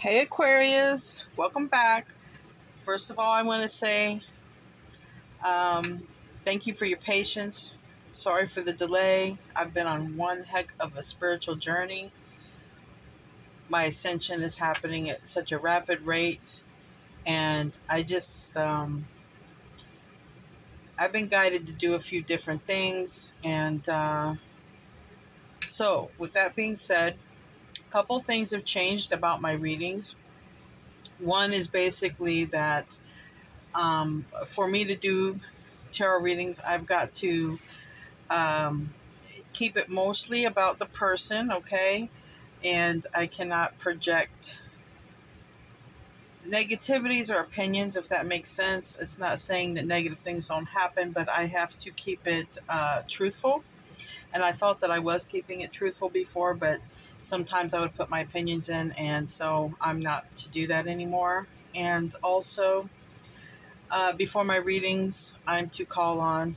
Hey Aquarius, welcome back. First of all, I want to say um, thank you for your patience. Sorry for the delay. I've been on one heck of a spiritual journey. My ascension is happening at such a rapid rate, and I've been guided to do a few different things. And so, with that being said, a couple things have changed about my readings. One is basically that for me to do tarot readings, I've got to um, keep it mostly about the person, okay? And I cannot project negativities or opinions, if that makes sense. It's not saying that negative things don't happen, but I have to keep it truthful. And I thought that I was keeping it truthful before, but sometimes I would put my opinions in, and so I'm not to do that anymore. And also, before my readings, I'm to call on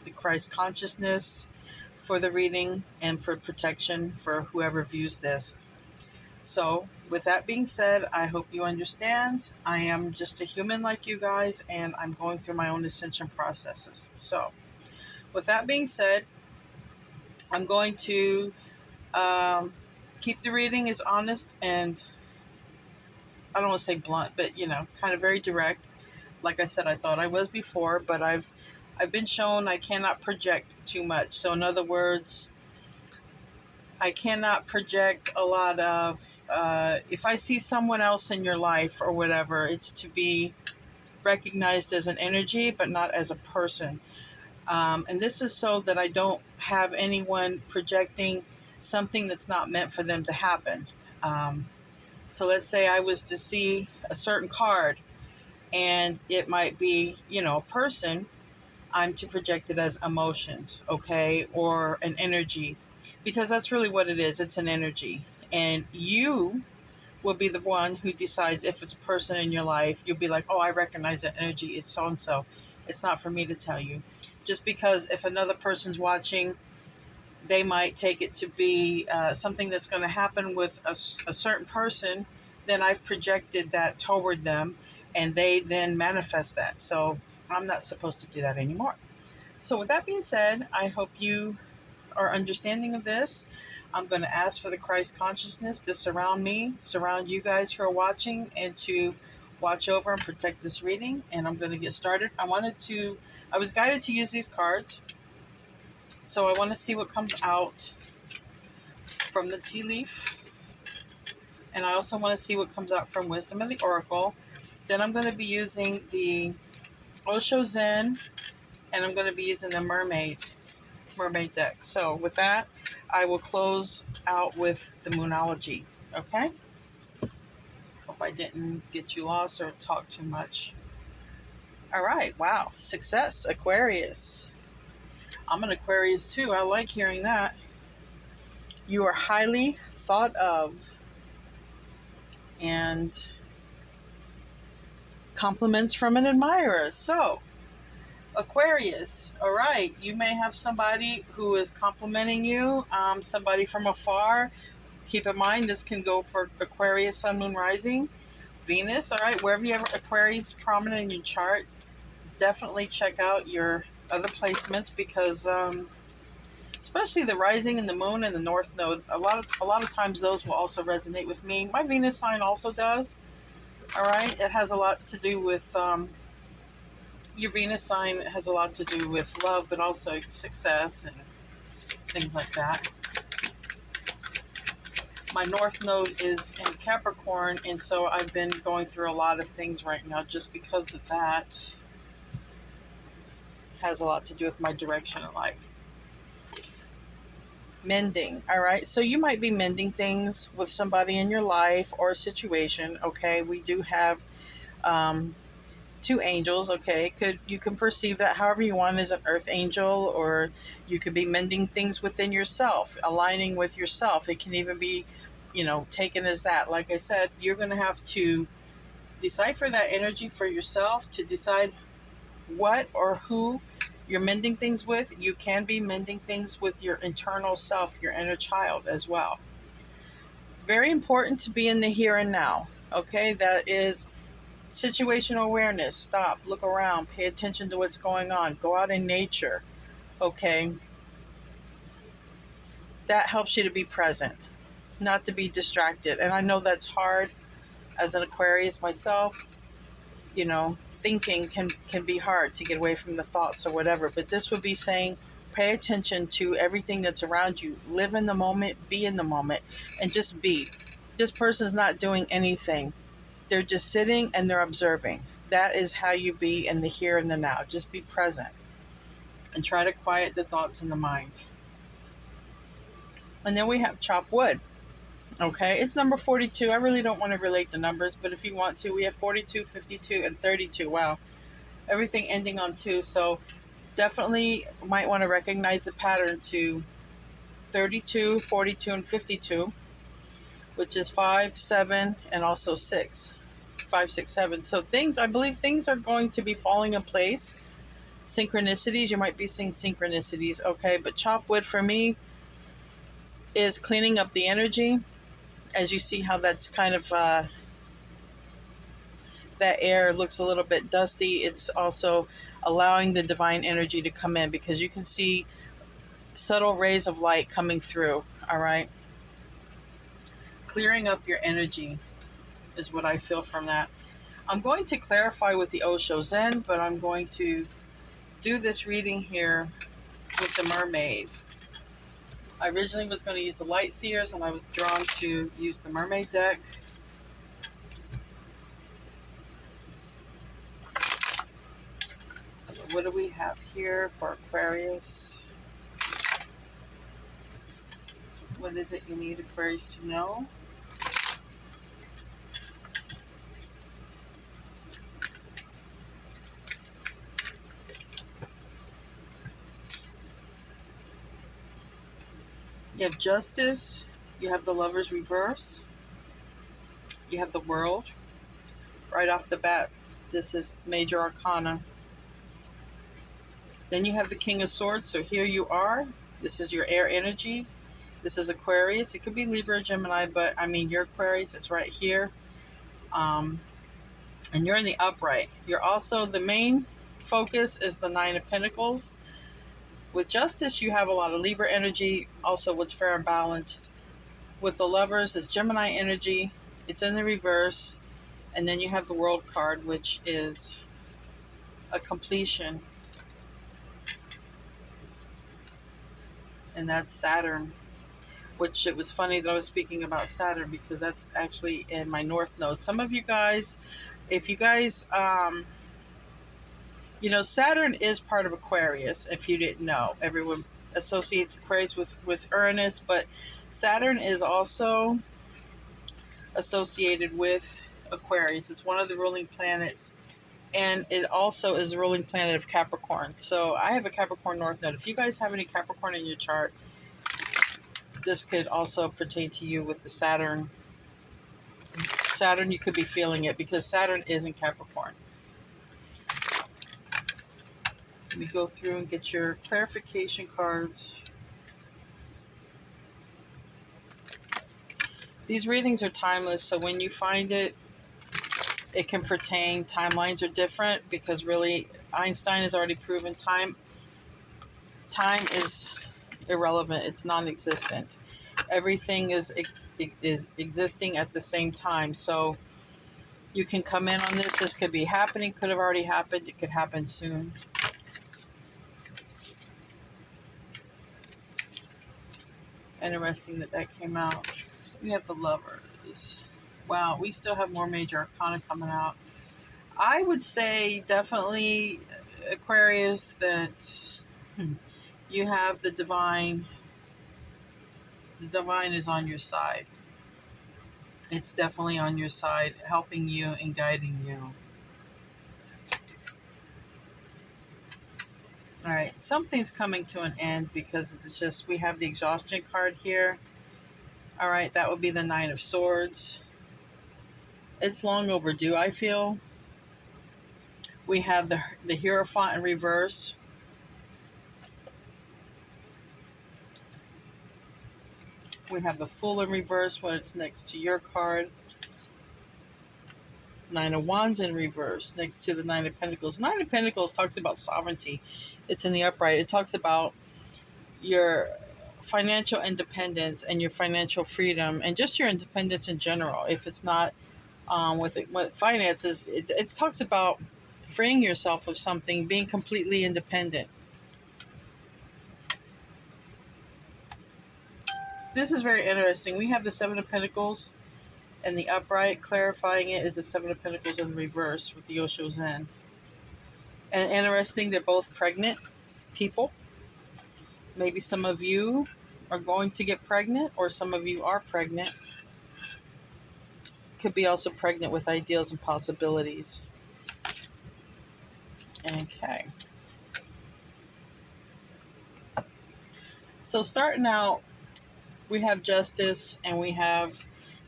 the Christ consciousness for the reading and for protection for whoever views this. So, with that being said, I hope you understand. I am just a human like you guys, and I'm going through my own ascension processes. So, with that being said, I'm going to um, keep the reading as honest and I don't want to say blunt, but kind of very direct. Like I said, I thought I was before, but I've been shown I cannot project too much. So, in other words, I cannot project a lot of, if I see someone else in your life or whatever, it's to be recognized as an energy, but not as a person. And this is so that I don't have anyone projecting something that's not meant for them to happen. Um, so let's say I was to see a certain card and it might be, a person. I'm to project it as emotions, okay, or an energy, because that's really what it is. It's an energy. And you will be the one who decides if it's a person in your life. You'll be like, oh, I recognize that energy. It's so and so. It's not for me to tell you. Just because if another person's watching, they might take it to be something that's going to happen with a certain person, then I've projected that toward them and they then manifest that. So I'm not supposed to do that anymore. So, with that being said, I hope you are understanding of this. I'm going to ask for the Christ consciousness to surround me, surround you guys who are watching, and to watch over and protect this reading. And I'm going to get started. I was guided to use these cards. So, I want to see what comes out from the tea leaf. And I also want to see what comes out from Wisdom of the Oracle. Then I'm going to be using the Osho Zen, and I'm going to be using the mermaid deck. So with that, I will close out with the Moonology. Okay? Hope I didn't get you lost or talk too much. All right. Wow. Success, Aquarius. I'm an Aquarius too. I like hearing that. You are highly thought of, and compliments from an admirer. So, Aquarius, all right, you may have somebody who is complimenting you, somebody from afar. Keep in mind, this can go for Aquarius, Sun, Moon, Rising, Venus, all right, wherever you have Aquarius prominent in your chart, definitely check out your other placements because, especially the Rising and the Moon and the North Node, a lot of times those will also resonate with me. My Venus sign also does, all right, it has a lot to do with, your Venus sign has a lot to do with love, but also success and things like that. My North Node is in Capricorn, and so I've been going through a lot of things right now just because of that. Has a lot to do with my direction in life. Mending, all right? So you might be mending things with somebody in your life or a situation, okay? We do have two angels, okay? You can perceive that however you want as an earth angel, or you could be mending things within yourself, aligning with yourself. It can even be, taken as that. Like I said, you're going to have to decipher that energy for yourself to decide what or who you're mending things with. You can be mending things with your internal self, your inner child as well. Very important to be in the here and now. Okay, that is situational awareness. Stop, look around, pay attention to what's going on, go out in nature. Okay, that helps you to be present, not to be distracted. And I know that's hard as an Aquarius myself. You know, thinking can be hard to get away from the thoughts or whatever, but this would be saying pay attention to everything that's around you, live in the moment, be in the moment, and just be. This person's not doing anything, they're just sitting and they're observing. That is how you be in the here and the now. Just be present and try to quiet the thoughts in the mind. And then we have chop wood. Okay, it's number 42. I really don't want to relate the numbers, but if you want to, we have 42, 52, and 32. Wow, everything ending on 2. So definitely might want to recognize the pattern to 32, 42, and 52, which is 5, 7, and also 6. 5, 6, 7. So I believe things are going to be falling in place. Synchronicities, you might be seeing synchronicities, okay? But chop wood for me is cleaning up the energy. As you see how that's kind of, that air looks a little bit dusty. It's also allowing the divine energy to come in because you can see subtle rays of light coming through, all right? Clearing up your energy is what I feel from that. I'm going to clarify with the Osho Zen, but I'm going to do this reading here with the mermaid. I originally was going to use the light seers, and I was drawn to use the mermaid deck. So what do we have here for Aquarius? What is it you need Aquarius to know? You have Justice, you have the Lover's Reverse, you have the World. Right off the bat, this is Major Arcana. Then you have the King of Swords, so here you are. This is your air energy. This is Aquarius. It could be Libra or Gemini, but I mean, your Aquarius, it's right here. And you're in the upright. You're also, the main focus is the Nine of Pentacles. With Justice, you have a lot of Libra energy, also what's fair and balanced. With the Lovers, it's Gemini energy. It's in the reverse. And then you have the World card, which is a completion. And that's Saturn. Which, it was funny that I was speaking about Saturn because that's actually in my North Node. Some of you guys, if you guys, Saturn is part of Aquarius, if you didn't know. Everyone associates Aquarius with Uranus, but Saturn is also associated with Aquarius. It's one of the ruling planets, and it also is the ruling planet of Capricorn. So I have a Capricorn North Node. If you guys have any Capricorn in your chart, this could also pertain to you with the Saturn. Saturn, you could be feeling it because Saturn is in Capricorn. Let me go through and get your clarification cards. These readings are timeless, so when you find it, it can pertain. Timelines are different because really Einstein has already proven time is irrelevant. It's non-existent. Everything is existing at the same time. So you can come in on this. This could be happening, could have already happened. It could happen soon. Interesting that came out. We have the Lovers. Wow, we still have more Major Arcana coming out. I would say definitely Aquarius that you have the divine. The divine is on your side. It's definitely on your side, helping you and guiding you. All right, something's coming to an end because it's just, we have the exhaustion card here. All right, that would be the Nine of Swords. It's long overdue, I feel. We have the Hierophant in reverse. We have the Fool in reverse when it's next to your card. Nine of Wands in reverse next to the Nine of Pentacles. Nine of Pentacles talks about sovereignty. It's in the upright. It talks about your financial independence and your financial freedom and just your independence in general. If it's not with finances, it talks about freeing yourself of something, being completely independent. This is very interesting. We have the Seven of Pentacles and the upright. Clarifying it is the Seven of Pentacles in reverse with the Osho Zen. And interesting, they're both pregnant people. Maybe some of you are going to get pregnant, or some of you are pregnant. Could be also pregnant with ideals and possibilities. Okay. So starting out, we have Justice and we have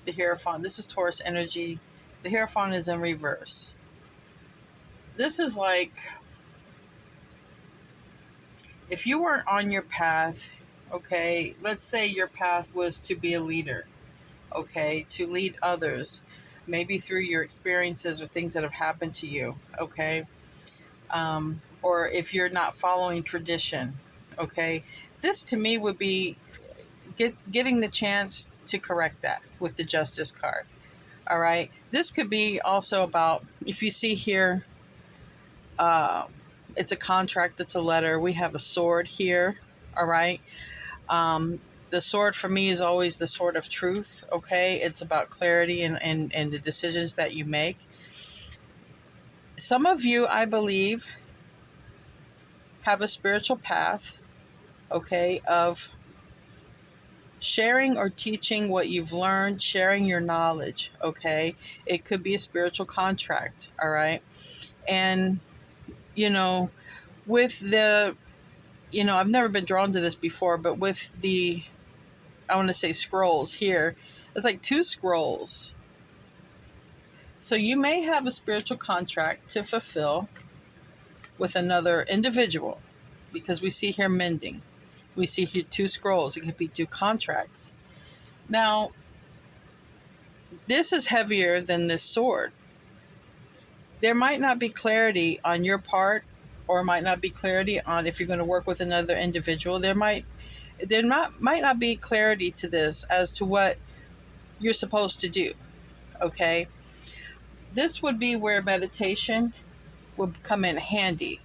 the Hierophant. This is Taurus energy. The Hierophant is in reverse. This is like if you weren't on your path, okay, let's say your path was to be a leader, okay, to lead others, maybe through your experiences or things that have happened to you, okay, or if you're not following tradition, okay, this to me would be getting the chance to correct that with the Justice card. All right. This could be also about, if you see here, it's a contract, it's a letter. We have a sword here. All right. The sword for me is always the sword of truth. Okay. It's about clarity and the decisions that you make. Some of you, I believe, have a spiritual path, okay, of sharing or teaching what you've learned, sharing your knowledge, okay? It could be a spiritual contract, all right? And, with the, I've never been drawn to this before, but with the, I want to say scrolls here, it's like two scrolls. So you may have a spiritual contract to fulfill with another individual, because we see here mending. We see here two scrolls. It could be two contracts. Now, this is heavier than this sword. There might not be clarity on your part, or might not be clarity on if you're going to work with another individual. Might not be clarity to this as to what you're supposed to do. Okay, this would be where meditation would come in handy.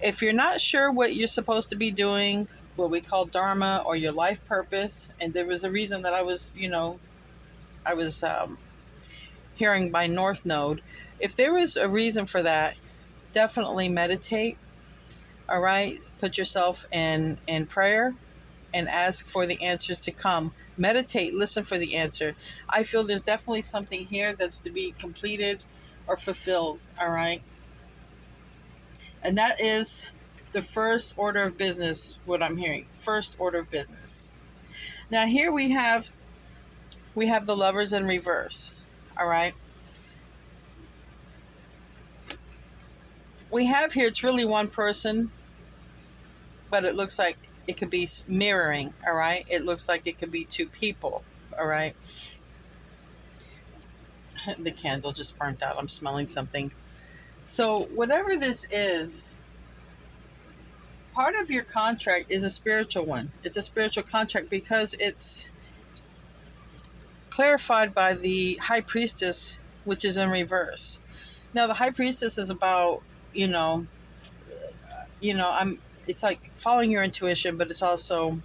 If you're not sure what you're supposed to be doing, what we call Dharma or your life purpose, and there was a reason that I was hearing by North Node. If there was a reason for that, definitely meditate. All right, put yourself in prayer and ask for the answers to come. Meditate, listen for the answer. I feel there's definitely something here that's to be completed or fulfilled. All right, and that is the first order of business. What I'm hearing, first order of business. Now here we have the Lovers in reverse. All right. We have here, it's really one person, but it looks like it could be mirroring. All right. It looks like it could be two people. All right. The candle just burnt out. I'm smelling something. So whatever this is, part of your contract is a spiritual one. It's a spiritual contract because it's clarified by the High Priestess, which is in reverse. Now the High Priestess is about, it's like following your intuition, but it's also,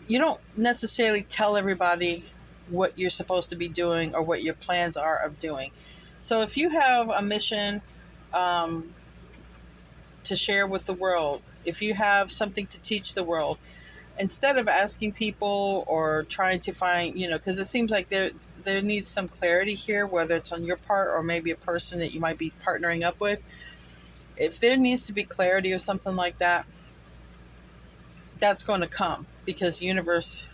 you don't necessarily tell everybody what you're supposed to be doing or what your plans are of doing. So if you have a mission to share with the world, if you have something to teach the world, instead of asking people or trying to find, because it seems like there needs some clarity here, whether it's on your part or maybe a person that you might be partnering up with. If there needs to be clarity or something like that, that's going to come, because the universe,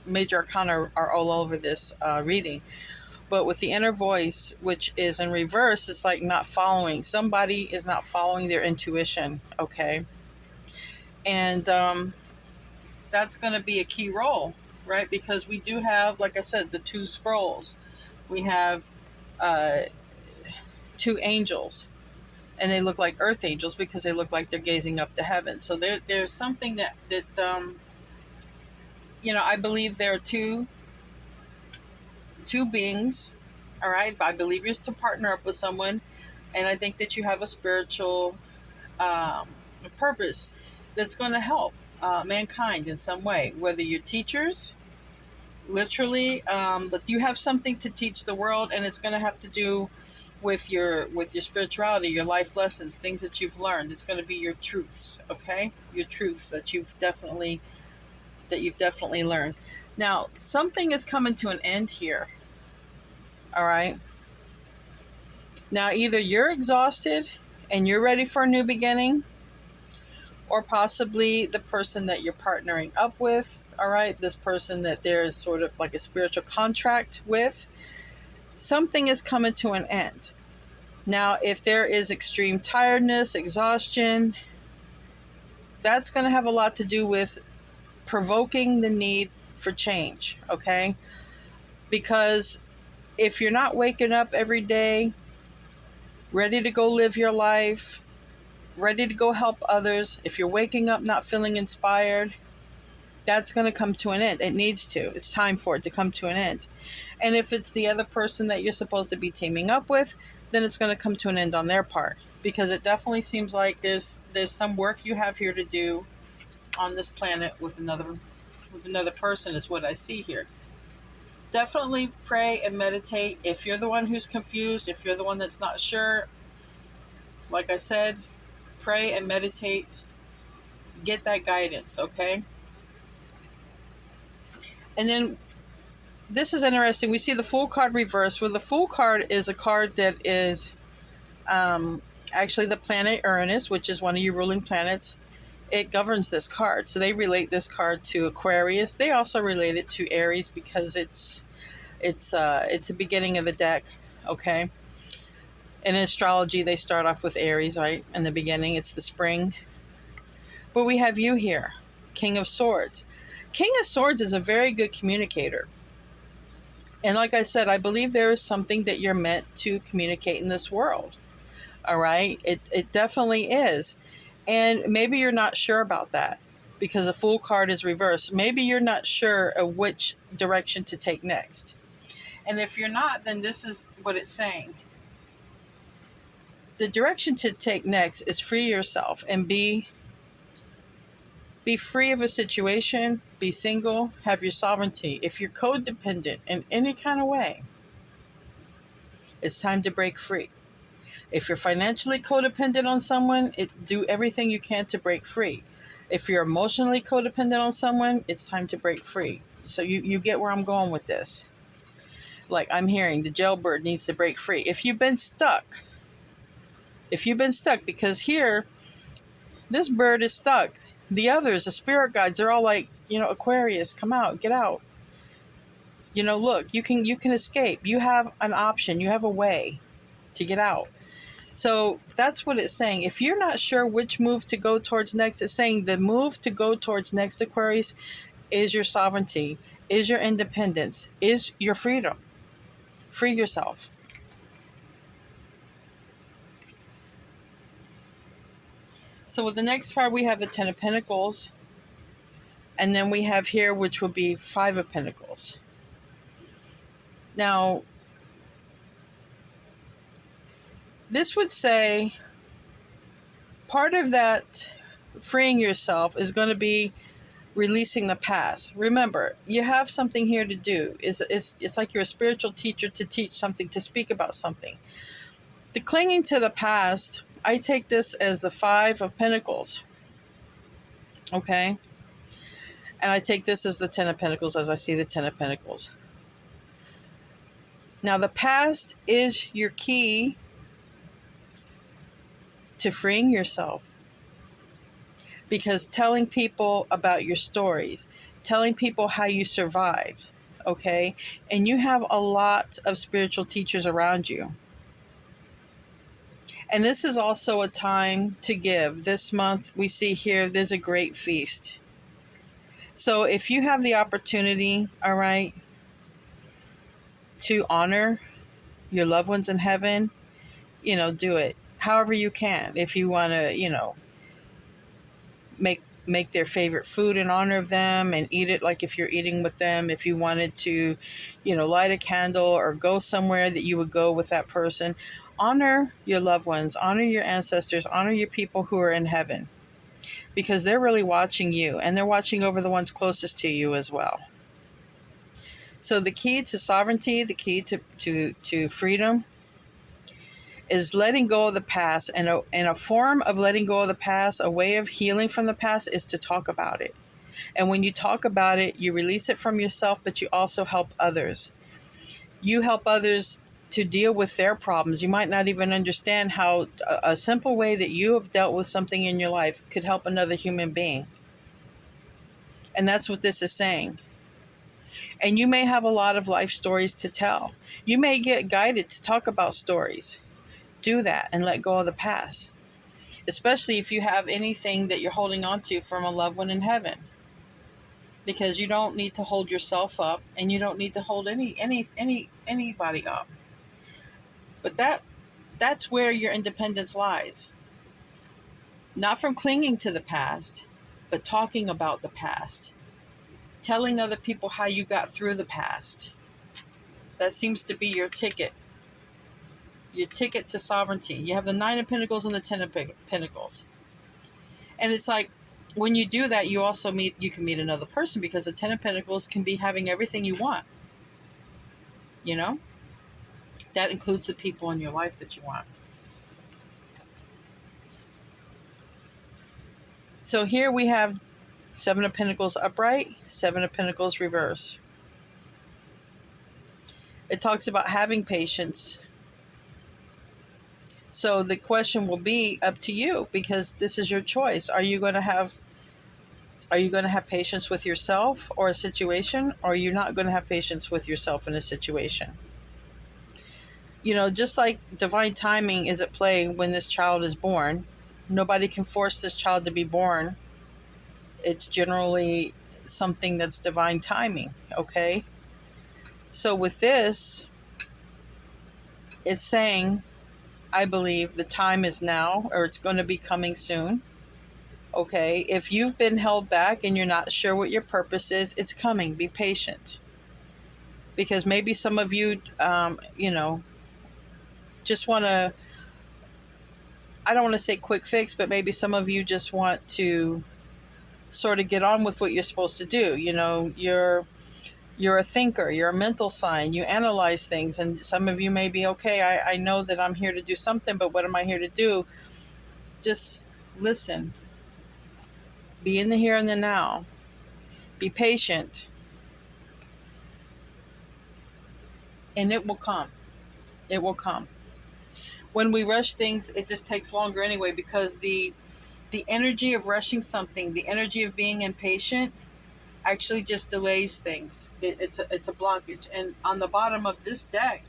major arcana are all over this reading. But with the inner voice, which is in reverse, it's like not following. Somebody is not following their intuition, okay? And that's going to be a key role, right? Because we do have, like I said, the two scrolls. We have uh, two angels, and they look like earth angels because they look like they're gazing up to heaven. So there's something that I believe there are two beings. All right, I believe you're to partner up with someone, and I think that you have a spiritual um, purpose that's going to help mankind in some way. Whether you're teachers, literally, but you have something to teach the world, and it's going to have to do with your spirituality, your life lessons, things that you've learned. It's going to be your truths, okay? Your truths that you've definitely learned. Now, something is coming to an end here. All right. Now, either you're exhausted and you're ready for a new beginning, or possibly the person that you're partnering up with, all right, this person that there's sort of like a spiritual contract with, something is coming to an end. Now, if there is extreme tiredness, exhaustion, that's going to have a lot to do with provoking the need for change, okay? Because if you're not waking up every day, ready to go live your life, ready to go help others, if you're waking up not feeling inspired, that's going to come to an end. It needs to. It's time for it to come to an end. And if it's the other person that you're supposed to be teaming up with, then it's going to come to an end on their part. Because it definitely seems like there's some work you have here to do on this planet with another person is what I see here. Definitely pray and meditate. If you're the one who's confused, if you're the one that's not sure, like I said, pray and meditate. Get that guidance, okay? And then this is interesting. We see the Fool card reversed, where the Fool card is a card that is actually the planet Uranus, which is one of your ruling planets. It governs this card. So they relate this card to Aquarius. They also relate it to Aries because it's the beginning of the deck, okay? In astrology, they start off with Aries, right? In the beginning, it's the spring. But we have you here, King of Swords. King of Swords is a very good communicator. And like I said, I believe there is something that you're meant to communicate in this world. All right? It definitely is. And maybe you're not sure about that because a Fool card is reversed. Maybe you're not sure of which direction to take next. And if you're not, then this is what it's saying. The direction to take next is free yourself and be free of a situation, be single, have your sovereignty. If you're codependent in any kind of way, it's time to break free. If you're financially codependent on someone, do everything you can to break free. If you're emotionally codependent on someone, it's time to break free. So you get where I'm going with this. Like I'm hearing, the jailbird needs to break free. If you've been stuck, because here, this bird is stuck. The others, the spirit guides, they're all like, Aquarius, come out, get out. Look, you can escape. You have an option. You have a way to get out. So that's what it's saying. If you're not sure which move to go towards next, it's saying the move to go towards next, Aquarius, is your sovereignty, is your independence, is your freedom. Free yourself. So with the next card, we have the Ten of Pentacles. And then we have here, which will be Five of Pentacles. Now, this would say part of that freeing yourself is going to be releasing the past. Remember, you have something here to do. It's like you're a spiritual teacher to teach something, to speak about something. The clinging to the past, I take this as the Five of Pentacles. Okay? And I take this as the Ten of Pentacles as I see the Ten of Pentacles. Now, the past is your key to freeing yourself. Because telling people about your stories, telling people how you survived, okay? And you have a lot of spiritual teachers around you. And this is also a time to give. This month, we see here, there's a great feast. So if you have the opportunity, all right, to honor your loved ones in heaven, do it however you can. If you want to, make their favorite food in honor of them and eat it like if you're eating with them. If you wanted to, light a candle or go somewhere that you would go with that person, honor your loved ones, honor your ancestors, honor your people who are in heaven, because they're really watching you, and they're watching over the ones closest to you as well. So the key to sovereignty, the key to freedom, is letting go of the past. And a form of letting go of the past, a way of healing from the past, is to talk about it. And when you talk about it, you release it from yourself, but you also help others. You help others to deal with their problems. You might not even understand how a simple way that you have dealt with something in your life could help another human being. And that's what this is saying. And you may have a lot of life stories to tell. You may get guided to talk about stories. Do that and let go of the past, especially if you have anything that you're holding on to from a loved one in heaven, because you don't need to hold yourself up, and you don't need to hold anybody up. But that's where your independence lies. Not from clinging to the past, but talking about the past, telling other people how you got through the past. That seems to be your ticket to sovereignty. You have the Nine of Pentacles and the Ten of Pentacles. And it's like, when you do that, you can meet another person, because the Ten of Pentacles can be having everything you want. That includes the people in your life that you want. So here we have Seven of Pentacles upright, Seven of Pentacles reverse. It talks about having patience. So the question will be up to you, because this is your choice. Are you going to have patience with yourself or a situation, or you're not going to have patience with yourself in a situation? Just like divine timing is at play when this child is born. Nobody can force this child to be born. It's generally something that's divine timing, okay? So with this, it's saying, I believe the time is now, or it's going to be coming soon. Okay, if you've been held back and you're not sure what your purpose is, it's coming. Be patient. Because maybe some of you, just want to, I don't want to say quick fix, but maybe some of you just want to sort of get on with what you're supposed to do. You're a thinker, you're a mental sign, you analyze things, and some of you may be, okay, I know that I'm here to do something, but what am I here to do? Just listen. Be in the here and the now. Be patient. And it will come. It will come. When we rush things, it just takes longer anyway, because the energy of rushing something, the energy of being impatient, actually just delays things. It's a blockage. And on the bottom of this deck,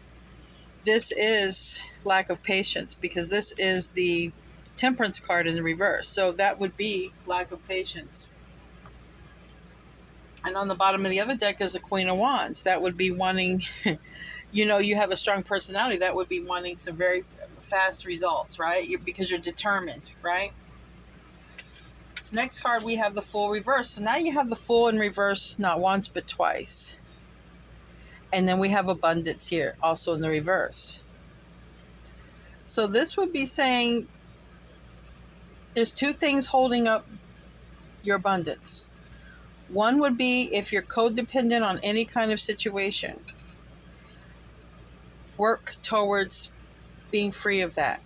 this is lack of patience, because this is the Temperance card in the reverse. So that would be lack of patience. And on the bottom of the other deck is the Queen of Wands. That would be wanting, you have a strong personality. That would be wanting some very fast results, right? Because you're determined, right? Next card, we have the Fool reverse. So now you have the Fool in reverse, not once, but twice. And then we have Abundance here, also in the reverse. So this would be saying there's two things holding up your abundance. One would be if you're codependent on any kind of situation. Work towards being free of that.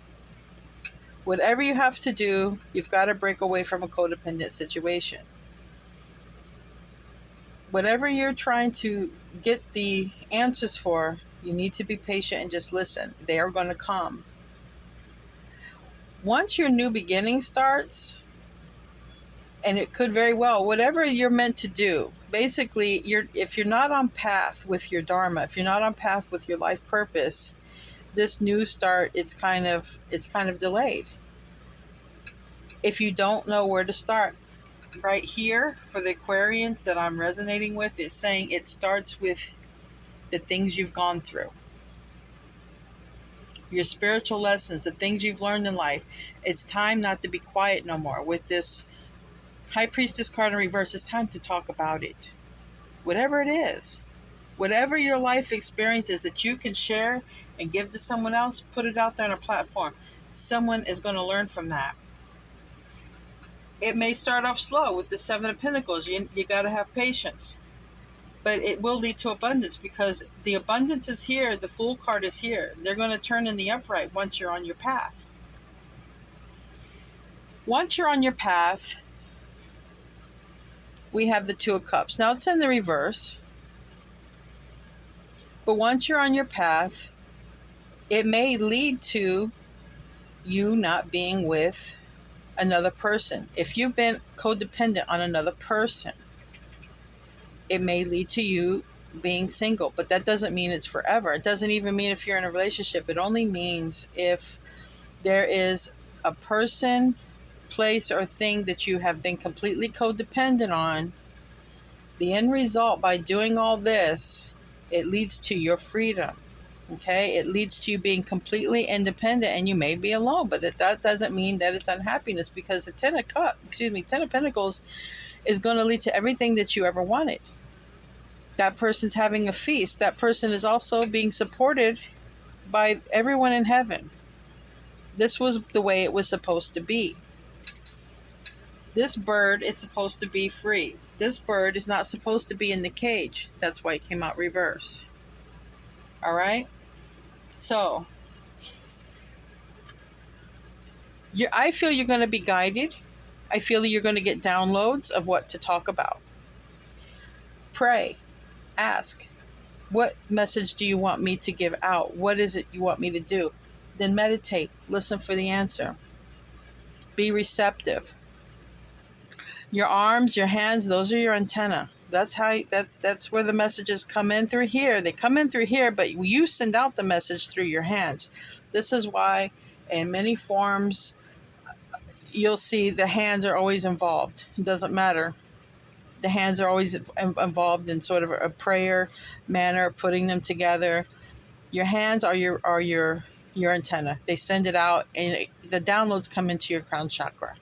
Whatever you have to do, you've got to break away from a codependent situation. Whatever you're trying to get the answers for, you need to be patient and just listen. They are going to come. Once your new beginning starts, and it could very well, whatever you're meant to do, basically, if you're not on path with your Dharma, if you're not on path with your life purpose, this new start, it's kind of delayed. If you don't know where to start, right here for the Aquarians that I'm resonating with, is saying it starts with the things you've gone through. your spiritual lessons, the things you've learned in life. It's time not to be quiet no more. With this High Priestess card in reverse, it's time to talk about it. Whatever it is, whatever your life experience is that you can share and give to someone else, put it out there on a platform. Someone is going to learn from that. It may start off slow with the Seven of Pentacles. You got to have patience. But it will lead to abundance, because the abundance is here. The Fool card is here. They're going to turn in the upright once you're on your path. Once you're on your path, we have the Two of Cups. Now it's in the reverse. But once you're on your path, it may lead to you not being with another person. If you've been codependent on another person, it may lead to you being single. But that doesn't mean it's forever. It doesn't even mean if you're in a relationship. It only means if there is a person, place, or thing that you have been completely codependent on. The end result, by doing all this, it leads to your freedom. Okay, it leads to you being completely independent, and you may be alone, but that doesn't mean that it's unhappiness, because the Ten of Pentacles is going to lead to everything that you ever wanted. That person's having a feast. That person is also being supported by everyone in heaven. This was the way it was supposed to be. This bird is supposed to be free. This bird is not supposed to be in the cage. That's why it came out reverse. All right? So, I feel you're going to be guided. I feel you're going to get downloads of what to talk about. Pray. Ask. What message do you want me to give out? What is it you want me to do? Then meditate. Listen for the answer. Be receptive. Your arms, your hands, those are your antenna. That's where the messages come in through here. They come in through here, but you send out the message through your hands. This is why in many forms you'll see the hands are always involved. It doesn't matter. The hands are always involved in sort of a prayer manner, putting them together. Your hands are your antenna. They send it out, and the downloads come into your crown chakra.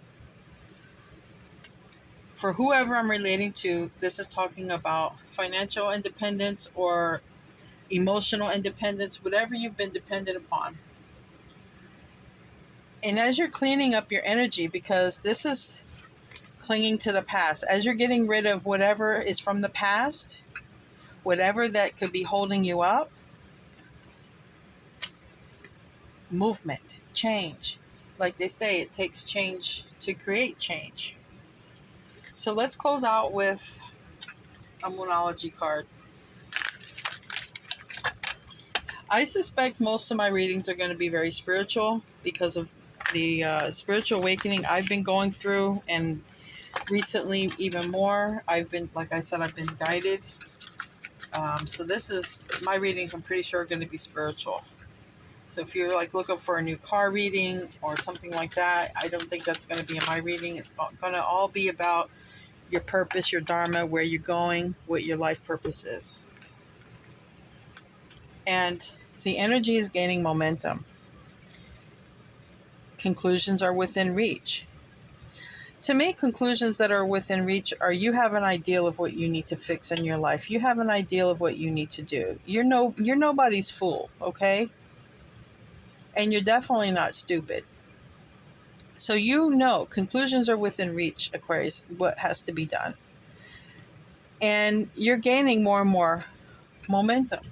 For whoever I'm relating to, this is talking about financial independence or emotional independence, whatever you've been dependent upon. And as you're cleaning up your energy, because this is clinging to the past, as you're getting rid of whatever is from the past, whatever that could be holding you up, movement, change. Like they say, it takes change to create change. So let's close out with a Moonology card. I suspect most of my readings are going to be very spiritual because of the spiritual awakening I've been going through, and recently even more. Like I said, I've been guided. So this is my readings. I'm pretty sure are going to be spiritual. So if you're like looking for a new car reading or something like that, I don't think that's going to be in my reading. It's going to all be about your purpose, your Dharma, where you're going, what your life purpose is. And the energy is gaining momentum. Conclusions are within reach. To me, conclusions that are within reach are you have an ideal of what you need to fix in your life. You have an ideal of what you need to do. You're nobody's fool, okay? And you're definitely not stupid. So conclusions are within reach, Aquarius, what has to be done. And you're gaining more and more momentum.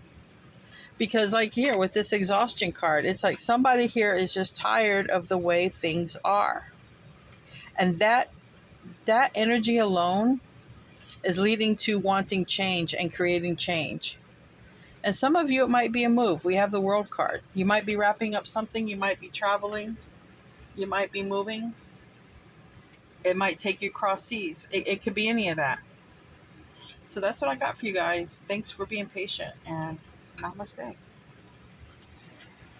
Because like here with this exhaustion card, it's like somebody here is just tired of the way things are. And that energy alone is leading to wanting change and creating change. And some of you, it might be a move. We have the World card. You might be wrapping up something. You might be traveling. You might be moving. It might take you across seas. It could be any of that. So that's what I got for you guys. Thanks for being patient, and namaste.